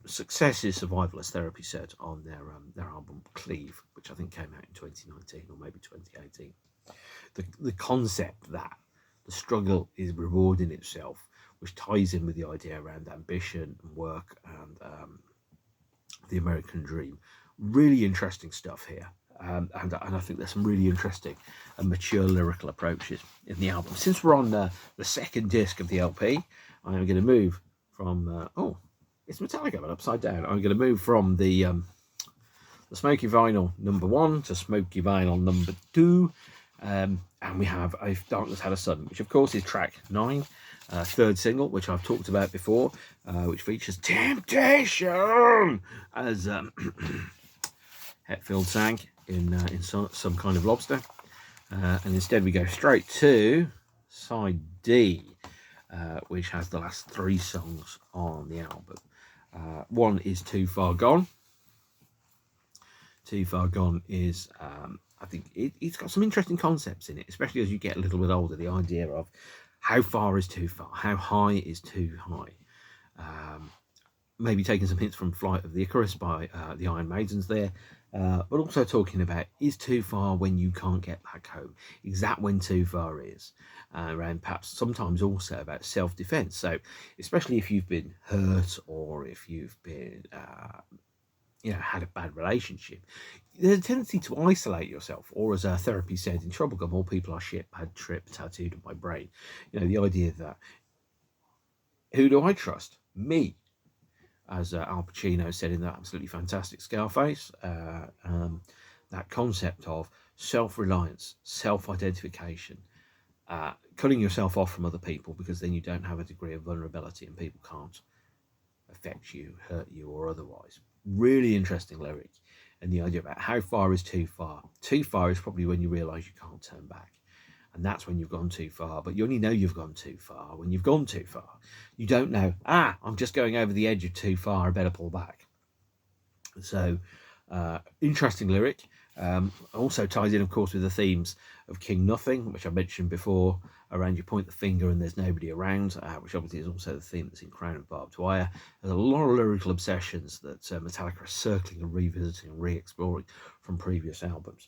A: success is survival, as Therapy said on their album Cleave, which I think came out in 2019 or maybe 2018. The concept that the struggle is rewarding itself, which ties in with the idea around ambition and work and the American dream. Really interesting stuff here. And I think there's some really interesting and mature lyrical approaches in the album. Since we're on the second disc of the LP, I'm going to move from it's Metallica but upside down. I'm going to move from the Smoky Vinyl number 1 to Smoky Vinyl number 2, and we have If Darkness Had a Sun, which of course is track 9, third single, which I've talked about before, which features Temptation, as Hetfield sang in some kind of lobster, and instead we go straight to side D, which has the last 3 songs on the album. One is Too Far Gone. Too Far Gone is, I think it's got some interesting concepts in it, especially as you get a little bit older. The idea of how far is too far, how high is too high. Maybe taking some hints from Flight of the Icarus by the Iron Maidens there, but also talking about, is too far when you can't get back home? Is that when too far is? And perhaps sometimes also about self-defense. So especially if you've been hurt, or if you've been had a bad relationship, there's a tendency to isolate yourself, or as Therapy said in Troublegum, all people are shit, bad trip, tattooed on my brain. The idea that, who do I trust? Me. As Al Pacino said in that absolutely fantastic Scarface, that concept of self-reliance, self-identification, cutting yourself off from other people, because then you don't have a degree of vulnerability and people can't affect you, hurt you, or otherwise. Really interesting lyric. And the idea about how far is too far. Too far is probably when you realise you can't turn back. And that's when you've gone too far. But you only know you've gone too far when you've gone too far. You don't know, I'm just going over the edge of too far, I better pull back. So, interesting lyric. Also ties in, of course, with the themes of King Nothing, which I mentioned before, around you point the finger and there's nobody around, which obviously is also the theme that's in Crown of Barbed Wire. There's a lot of lyrical obsessions that Metallica are circling and revisiting and re-exploring from previous albums.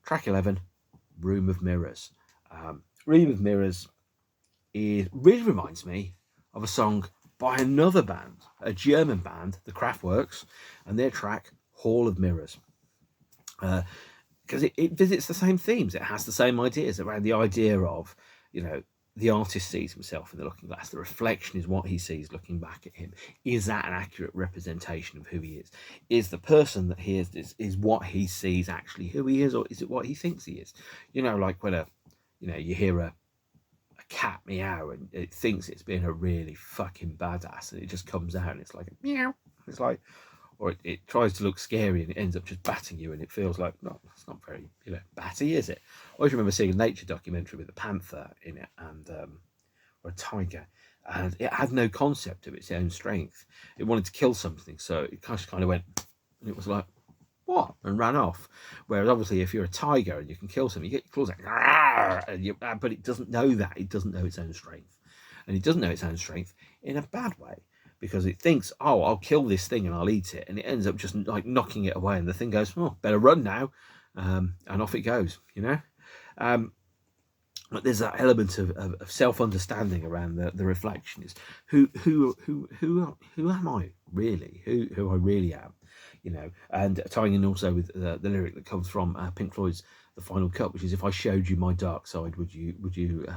A: Track 11, Room of Mirrors. Room of Mirrors really reminds me of a song by another band, a German band, the Kraftwerks, and their track Hall of Mirrors. Because it visits the same themes. It has the same ideas around the idea of, the artist sees himself in the looking glass. The reflection is what he sees looking back at him. Is that an accurate representation of who he is? Is the person that he is what he sees actually who he is, or is it what he thinks he is? Like when you hear a cat meow and it thinks it's being a really fucking badass, and it just comes out and it's like a meow. It's like, or it tries to look scary and it ends up just batting you, and it feels like, no, it's not very, batty, is it? I always remember seeing a nature documentary with a panther in it, and or a tiger, and it had no concept of its own strength. It wanted to kill something, so it kind of went, and it was like, what? And ran off. Whereas obviously if you're a tiger and you can kill something, you get your claws like, and but it doesn't know that. It doesn't know its own strength. And it doesn't know its own strength in a bad way, because it thinks, I'll kill this thing and I'll eat it. And it ends up just like knocking it away. And the thing goes, better run now. And off it goes, But there's that element of self-understanding around the reflection. Is who am I really? Who I really am, And tying in also with the lyric that comes from Pink Floyd's The Final Cut, which is, if I showed you my dark side, would you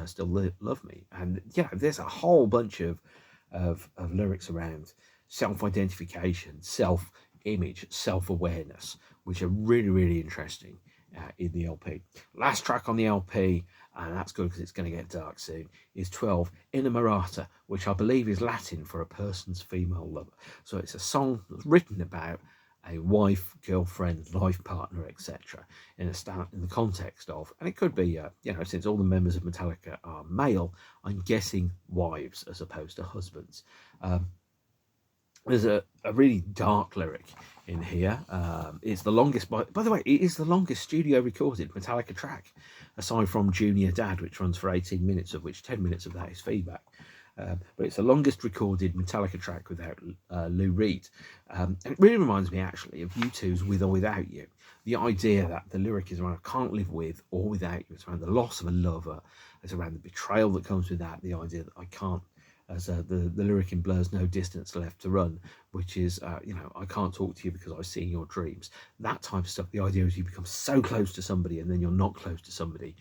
A: still love me? And there's a whole bunch of lyrics around self-identification, self-image, self-awareness, which are really, really interesting in the LP. Last track on the LP, and that's good because it's going to get dark soon, is 12, Inamorata, which I believe is Latin for a person's female lover. So it's a song that's written about a wife, girlfriend, life partner, etc. in the context of, and it could be, since all the members of Metallica are male, I'm guessing wives as opposed to husbands. There's a really dark lyric in here. It's the longest, by the way, it is the longest studio recorded Metallica track, aside from Junior Dad, which runs for 18 minutes, of which 10 minutes of that is feedback. But it's the longest recorded Metallica track without Lou Reed. And it really reminds me actually of U2's With or Without You. The idea that the lyric is around I can't live with or without you. It's around the loss of a lover. It's around the betrayal that comes with that. The idea that I can't, as the lyric in Blur's No Distance Left to Run, which is, I can't talk to you because I've seen your dreams. That type of stuff. The idea is you become so close to somebody and then you're not close to somebody.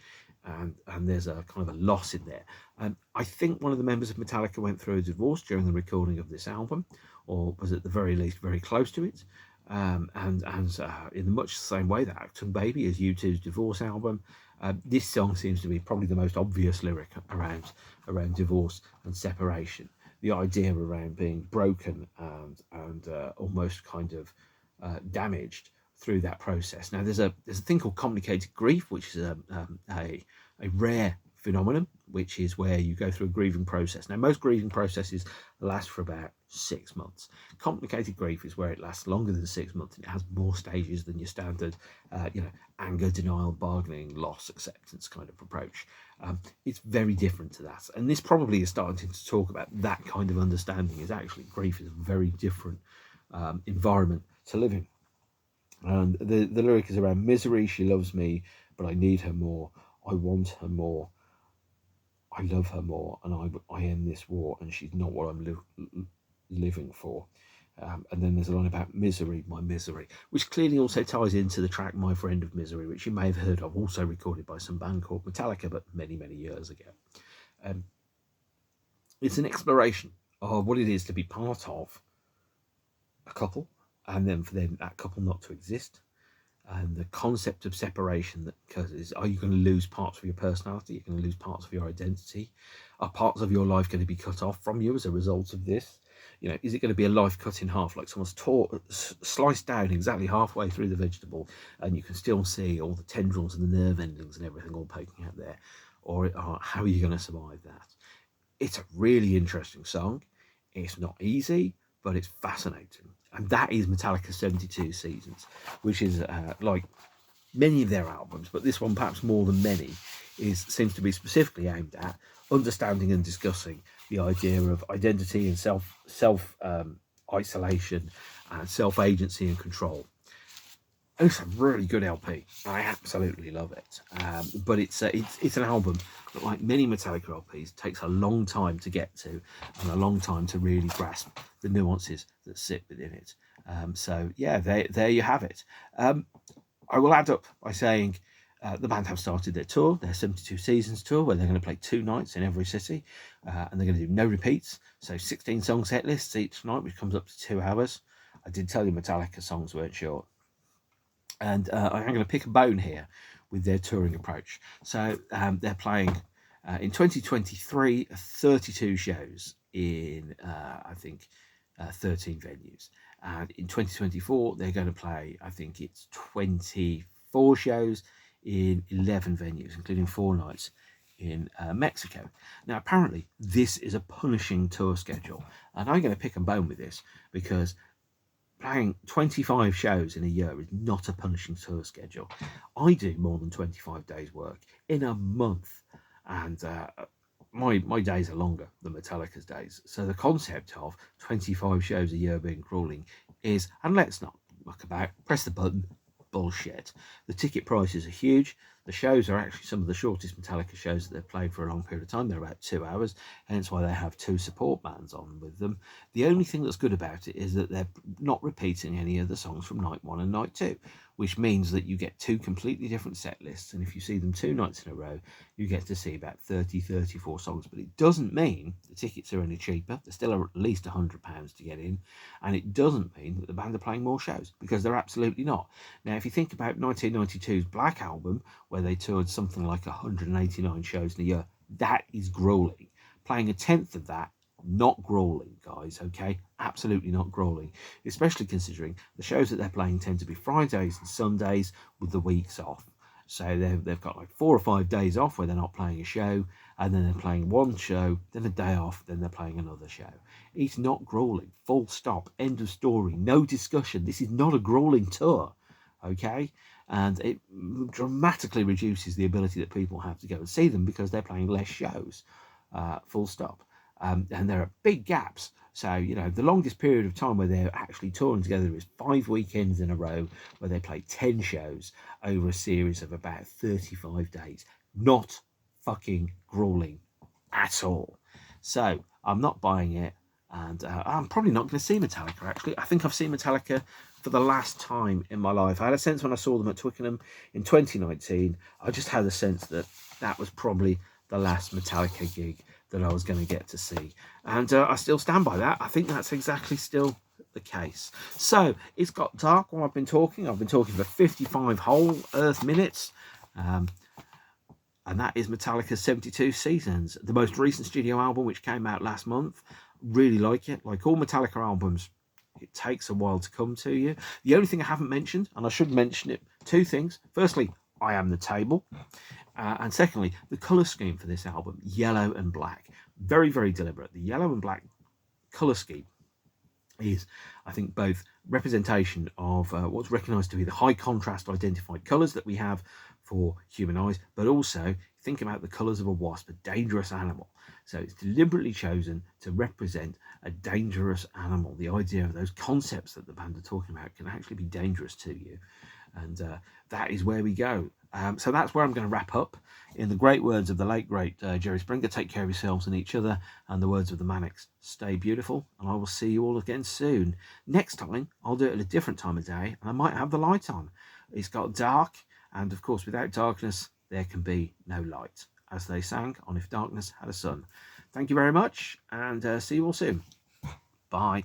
A: And there's a kind of a loss in there. I think one of the members of Metallica went through a divorce during the recording of this album, or was at the very least very close to it. And in much the same way that Acton Baby is U2's divorce album, this song seems to be probably the most obvious lyric around divorce and separation. The idea around being broken and almost kind of damaged through that process. Now, there's a thing called complicated grief, which is a rare phenomenon, which is where you go through a grieving process. Now, most grieving processes last for about 6 months. Complicated grief is where it lasts longer than 6 months, and it has more stages than your standard, anger, denial, bargaining, loss, acceptance kind of approach. It's very different to that, and this probably is starting to talk about that kind of understanding. Is actually grief is a very different environment to live in. And the lyric is around misery. She loves me, but I need her more. I want her more. I love her more, and I end this war, and she's not what I'm living for. And then there's a line about misery, my misery, which clearly also ties into the track My Friend of Misery, which you may have heard of, also recorded by some band called Metallica, but many, many years ago. It's an exploration of what it is to be part of a couple, and then for them that couple not to exist. And the concept of separation, that because are you going to lose parts of your personality? You're going to lose parts of your identity. Are parts of your life going to be cut off from you as a result of this? Is it going to be a life cut in half, like someone's sliced down exactly halfway through the vegetable, and you can still see all the tendrils and the nerve endings and everything all poking out there? Or how are you going to survive that? It's a really interesting song. It's not easy, but it's fascinating. And that is Metallica's 72 Seasons, which is like many of their albums, but this one perhaps more than many seems to be specifically aimed at understanding and discussing the idea of identity and self isolation and self-agency and control. And it's a really good LP. I absolutely love it. But it's an album that, like many Metallica LPs, takes a long time to get to and a long time to really grasp the nuances that sit within it. So yeah, there you have it. I will add up by saying the band have started their tour, their 72 Seasons tour, where they're going to play 2 nights in every city, and they're going to do no repeats. So 16 song set lists each night, which comes up to 2 hours. I did tell you Metallica songs weren't short. And I'm going to pick a bone here with their touring approach. So they're playing in 2023 32 shows in, I think, 13 venues. And in 2024, they're going to play, I think it's 24 shows in 11 venues, including 4 nights in Mexico. Now, apparently, this is a punishing tour schedule. And I'm going to pick a bone with this because playing 25 shows in a year is not a punishing tour schedule. I do more than 25 days work in a month, and my days are longer than Metallica's days. So the concept of 25 shows a year being grueling is, and let's not muck about, press the button, bullshit. The ticket prices are huge. The shows are actually some of the shortest Metallica shows that they've played for a long period of time. They're about 2 hours, hence why they have 2 support bands on with them. The only thing that's good about it is that they're not repeating any of the songs from night 1 and night 2, which means that you get 2 completely different set lists. And if you see them 2 nights in a row, you get to see about 34 songs. But it doesn't mean the tickets are any cheaper. They're still at least £100 to get in. And it doesn't mean that the band are playing more shows, because they're absolutely not. Now, if you think about 1992's Black Album, where they toured something like 189 shows in a year, that is grueling. Playing a tenth of that, not grueling, guys, okay? Absolutely not grueling, especially considering the shows that they're playing tend to be Fridays and Sundays with the weeks off. So they've got like 4 or 5 days off where they're not playing a show, and then they're playing one show, then a day off, then they're playing another show. It's not grueling, full stop, end of story, no discussion. This is not a grueling tour, okay? And it dramatically reduces the ability that people have to go and see them because they're playing less shows, full stop. and there are big gaps. So, you know, the longest period of time where they're actually touring together is 5 weekends in a row, where they play 10 shows over a series of about 35 days. Not fucking grueling at all. So I'm not buying it, and I'm probably not going to see Metallica, actually. I think I've seen Metallica for the last time in my life. I had a sense when I saw them at Twickenham in 2019, I just had a sense that that was probably the last Metallica gig that I was going to get to see. And I still stand by that. I think that's exactly still the case. So it's got dark while I've been talking. I've been talking for 55 whole Earth minutes. And that is Metallica's 72 Seasons, the most recent studio album, which came out last month. Really like it. Like all Metallica albums, it takes a while to come to you. The only thing I haven't mentioned, and I should mention it, two things. Firstly, I Am the Table. And secondly, the colour scheme for this album, yellow and black. Very, very deliberate. The yellow and black colour scheme is, I think, both representation of what's recognised to be the high contrast identified colours that we have for human eyes, but also think about the colours of a wasp, a dangerous animal. So it's deliberately chosen to represent a dangerous animal. The idea of those concepts that the band are talking about can actually be dangerous to you. And that is where we go. So that's where I'm going to wrap up. In the great words of the late, great Jerry Springer, take care of yourselves and each other. And the words of the Manics, stay beautiful. And I will see you all again soon. Next time, I'll do it at a different time of day. And I might have the light on. It's got dark. And of course, without darkness, there can be no light. As they sang on If Darkness Had a Sun. Thank you very much. And see you all soon. Bye.